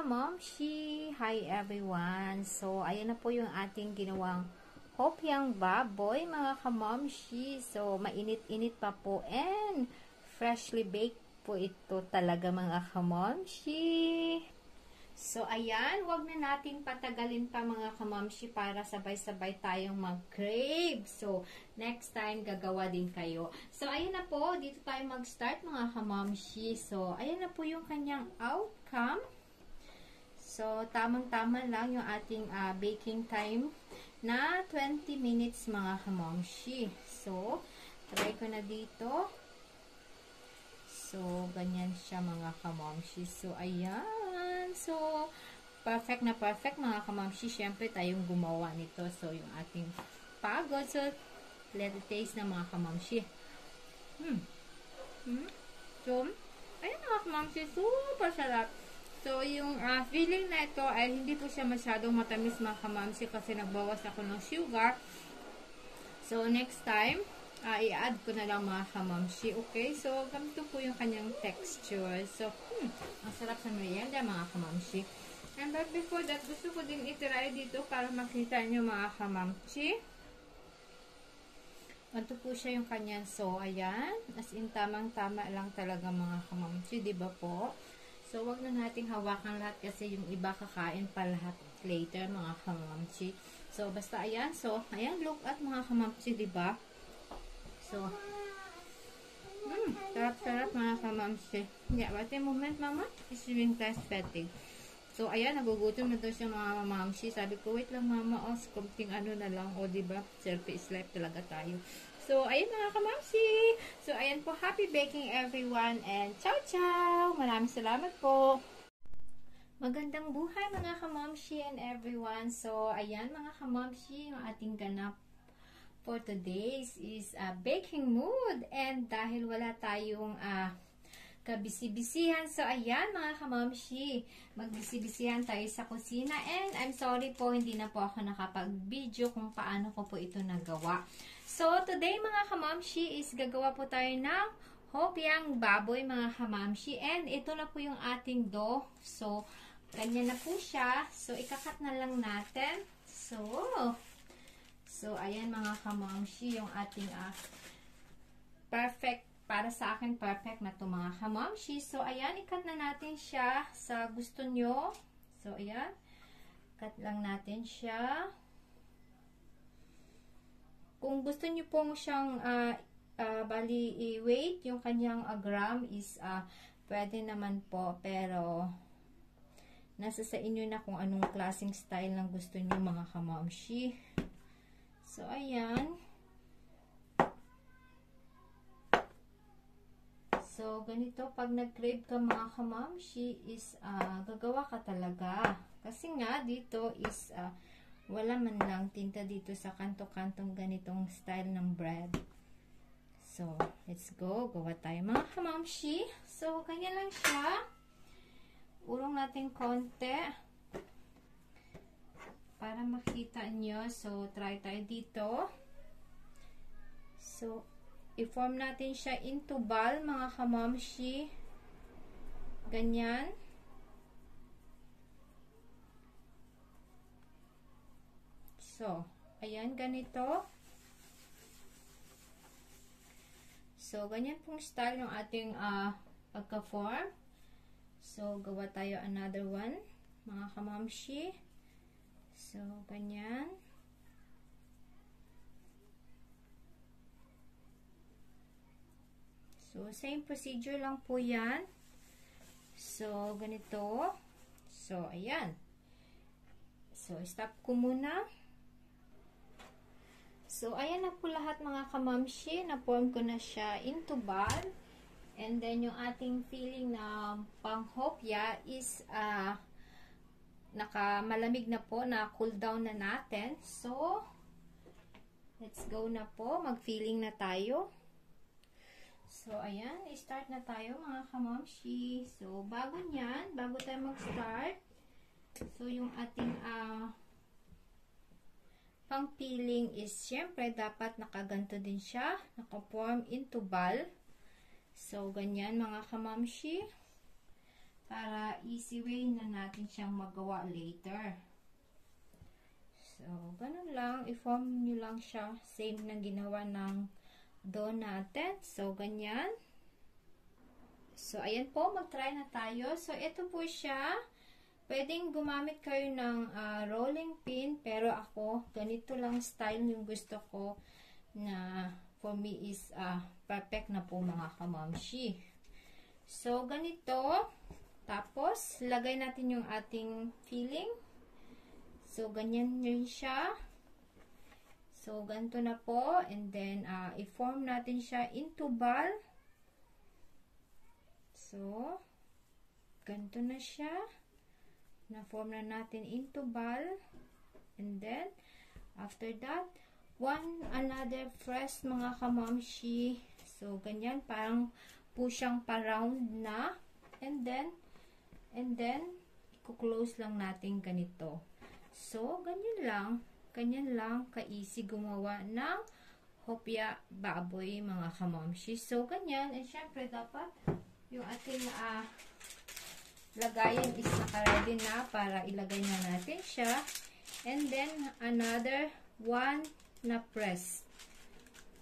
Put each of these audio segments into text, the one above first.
kamamshi! Hi everyone! So, ayan na po yung ating ginawang hopyang baboy mga kamamshi. So, mainit-init pa po and freshly baked po ito talaga mga kamamshi. So, ayan, wag na natin patagalin pa mga kamamshi para sabay-sabay tayong mag-crave. So, next time gagawa din kayo. So, ayan na po, dito tayo mag-start mga kamamshi. So, ayan na po yung kanyang outcome. So, tamang-tama lang yung ating baking time na 20 minutes mga kamamshi. So, try ko na dito. So, ganyan siya mga kamamshi. So, ayan. So, perfect na perfect mga kamamshi. Siyempre, tayong gumawa nito. So, yung ating pagod. So, let it taste na mga kamamshi. So, ayan mga kamamshi. Super sarap. So, yung feeling na ito ay hindi po siya masyadong matamis mga kamamshi kasi nagbawas ako ng sugar. So, next time, i-add ko na lang mga kamamshi. Okay? So, ganito po yung kanyang texture. So, ang sarap sa merienda mga kamamshi. And but before that, gusto ko din itry dito para makita nyo mga kamamshi. Ito po siya yung kanyang. So, ayan. As in, tamang-tama lang talaga mga kamamshi. Diba po? So, wag na nating hawakan lahat kasi yung iba kakain pa lahat later, mga kamamshi. So, basta ayan. So, ayan, look at mga kamamshi, diba? So, sarap-sarap mga kamamshi. Yeah, wait a moment, mama. It's doing test fatigue. So, ayan, nagugutom na daw siya mga kamamshi. Sabi ko, wait lang mama, kumting ano na lang. O, diba? Selfie is life talaga tayo. So, ayan mga kamamshi. So, ayan po. Happy baking everyone. And ciao, ciao. Maraming salamat po. Magandang buhay mga kamamshi and everyone. So, ayan mga kamamshi. Yung ating ganap for today's is baking mood. And dahil wala tayong kabisi-bisihan. So, ayan mga kamamshi. Magbisi-bisihan tayo sa kusina. And I'm sorry po, hindi na po ako nakapag-video kung paano ko po ito nagawa. So, today mga kamamshi is gagawa po tayo ng hopyang baboy mga kamamshi. And ito na po yung ating dough. So, ganyan na po siya. So, ikakat na lang natin. So ayan mga kamamshi, yung ating perfect, para sa akin perfect na to mga kamamshi. So, ayan, ikat na natin siya sa gusto nyo. So, ayan, cut lang natin siya. Kung gusto nyo pong siyang bali i-weight, yung kanyang gram is pwede naman po, pero nasa sa inyo na kung anong klaseng style ng gusto nyo mga kamamshi. So, ayan. So, ganito, pag nag-crave ka mga kamamshi is gagawa ka talaga. Kasi nga, dito is wala man lang tinta dito sa kanto-kantong ganitong style ng bread. So, let's go. Gawa tayo mga kamamshi. So, ganyan lang siya. Urong natin konti. Para makita nyo. So, try tayo dito. So, i-form natin siya into ball mga kamamshi. Ganyan. So, ayan, ganito. So, ganyan pong style yung ating pagka-form. So, gawa tayo another one, mga kamamshi. So, ganyan. So, same procedure lang po yan. So, ganito. So, ayan. So, stop ko muna. So, ayan na po lahat mga kamamshi. Na-form ko na siya into ball. And then, yung ating feeling na pang-hopya is malamig na po, na cool down na natin. So, let's go na po. Mag-feeling na tayo. So, ayan. I-start na tayo mga kamamshi. So, bago nyan, bago tayo mag-start, so, yung ating pang-peeling is, syempre, dapat nakaganto din siya. Naka-form into ball. So, ganyan mga kamamshi. para easy way na natin siyang magawa later. So, ganun lang. I-form nyo lang siya. Same na ginawa ng dough natin. So, ganyan. So, ayan po. Mag-try na tayo. So, ito po siya. Pwedeng gumamit kayo ng rolling pin, pero ako, ganito lang style yung gusto ko na for me is perfect na po mga kamamshi. So, ganito. Tapos, lagay natin yung ating filling. So, ganyan yun siya. So, ganito na po. And then, i-form natin siya into ball. So, ganito na siya. Na-form na natin into ball. And then, after that, another press mga kamamshi. So, ganyan. Parang po siyang pa-round na. And then, i-close lang natin ganito. So, ganyan lang ka-easy gumawa ng hopya baboy mga kamamshi. So, ganyan. And syempre, dapat yung ating lagayan is naka-ready na para ilagay na natin siya. And then, another one na press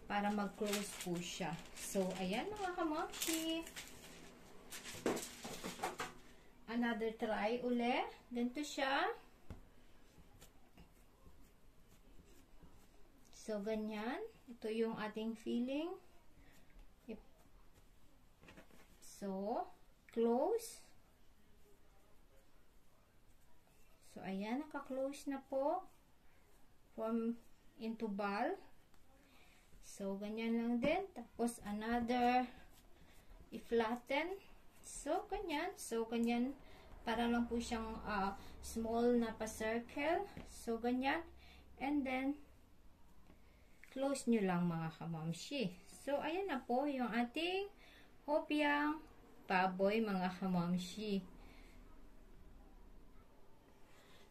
para mag-close po siya. So, ayan mga kamamshi. Another try uli. Ganito siya. So, ganyan. Ito yung ating filling. So, close. So, ayan, naka-close na po. Form into ball. So, ganyan lang din. Tapos, another i-flatten. So, ganyan. So, ganyan. Para lang po siyang small na pa-circle. So, ganyan. And then, close nyo lang mga kamamshi. So, ayan na po yung ating hopyang baboy mga kamamshi.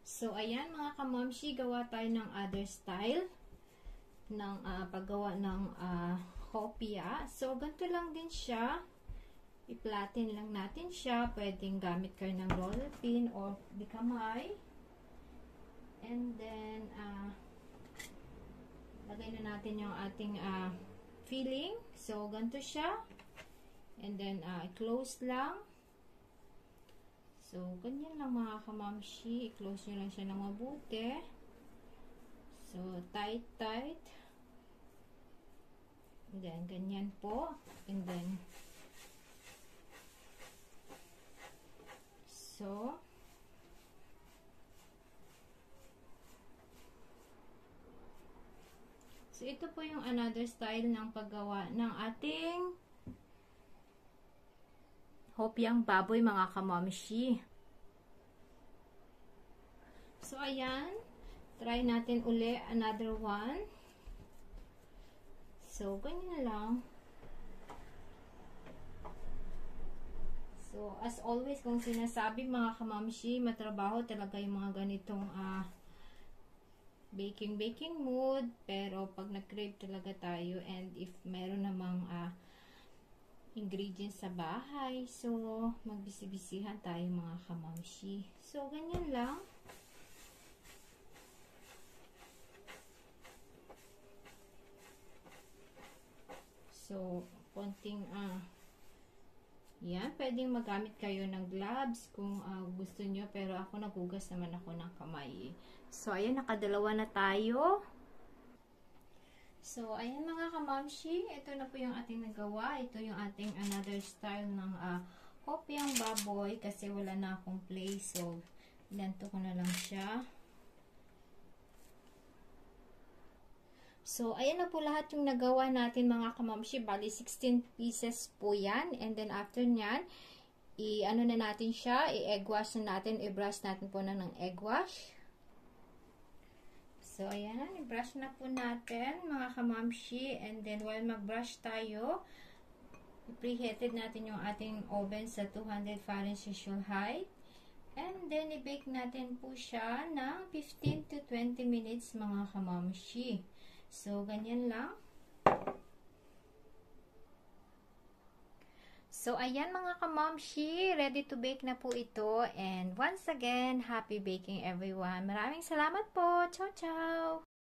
So, ayan mga kamamshi, gawa tayo ng other style ng paggawa ng hopya. So, ganito lang din siya. I-flatten lang natin siya. Pwedeng gamit kayo ng roller pin or di kamay. And then, lagay na natin yung ating filling. So, ganito siya. And then, i-close lang. So, ganyan lang mga kamamshi. I-close nyo lang siya ng mabuti. So, tight. And then, ganyan po. And then, so, ito po yung another style ng paggawa ng ating hopyang baboy mga kamamshi. So, ayan. Try natin uli another one. So, ganyan lang. So, as always, kung sinasabi mga kamamshi, matrabaho talaga yung mga ganitong baking mood, pero pag nag-crave talaga tayo and if meron namang ingredients sa bahay, so magbisi-bisihan tayo mga kamamshi. So, ganyan lang. So, konting yan, pwedeng magamit kayo ng gloves kung gusto nyo, pero ako nagugas naman ako ng kamay. So, ayan, nakadalawa na tayo. So, ayan mga kamamshi, ito na po yung ating nagawa. Ito yung ating another style ng hopyang baboy kasi wala na akong place. So, ganito ko na lang siya. So, ayan na po lahat yung nagawa natin mga kamamshi. Bali, 16 pieces po yan. And then, after nyan, i-ano na natin siya, i-egg wash na natin, i-brush natin po na ng egg wash. So, ayan, i-brush na po natin mga kamamshi. And then, while mag-brush tayo, i-preheated natin yung ating oven sa 200 Fahrenheit height. And then, i-bake natin po siya ng 15 to 20 minutes mga kamamshi. So, ganyan lang. So, ayan mga kamomshi, ready to bake na po ito. And once again, happy baking everyone. Maraming salamat po. Ciao, ciao!